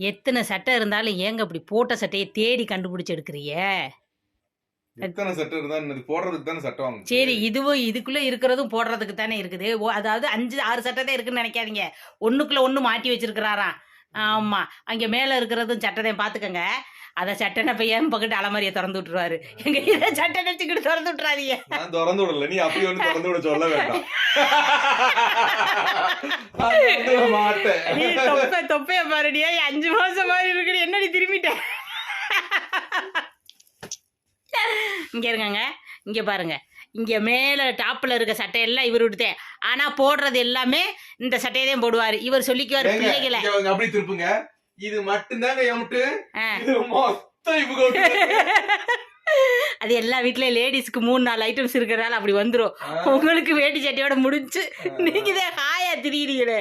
எத்தனை சட்டை இருந்தாலும் ஏங்க இப்படி போட்ட சட்டையை தேடி கண்டுபிடிச்சு எடுக்கிறிய? எத்தனை சட்டை இருந்தா இன்னது போடுறதுக்கு தானே சட்டை வாங்க. சரி, இதுவும் இதுக்குள்ள இருக்கிறதும் போடுறதுக்கு தானே இருக்குது. அதாவது 5-6 சட்டை தான் இருக்குன்னு நினைக்காதீங்க. ஒண்ணுக்குள்ள ஒண்ணு மாட்டி வச்சிருக்கிறாராம். ஆமா, அங்க மேல இருக்கிறதும் சட்டைதான் பாத்துக்கங்க. அத சட்டை பையன் பக்கத்து அலமாரியை திறந்து விட்டுருவாரு. எங்க இதை சட்டை நினைச்சுக்கிட்டு திறந்து விட்டுறாதீங்க. நான் திறந்து விடல, நீ அப்படி ஒண்ணு திறந்து விட சொல்ல வேண்டாம். நீ தொப்பைய பாருடியா, 5 மாசம் மாதிரி இருக்குடி, என்னடி திரும்பிட்ட? இங்க இருங்க, இங்க பாருங்க, இங்க மேல டாப்ல இருக்க சட்டையெல்லாம் இவர் விட்டுதே. ஆனா போடுறது எல்லாமே இந்த சட்டையதான் போடுவாரு. இவர் சொல்லிக்குவாரு பிள்ளைகளை. அப்படி திருப்புங்க, இது மட்டும்தாங்க எம்ட்டு, இது மொத்தம் இவங்க. அது எல்லா வீட்லயும் லேடிஸ்க்கு 3-4 ஐட்டம்ஸ் இருக்கிறதால அப்படி வந்துரும். உங்களுக்கு வேட்டி சட்டையோட முடிஞ்சு நீங்க தான் ஹாயா திரியிறீங்களே.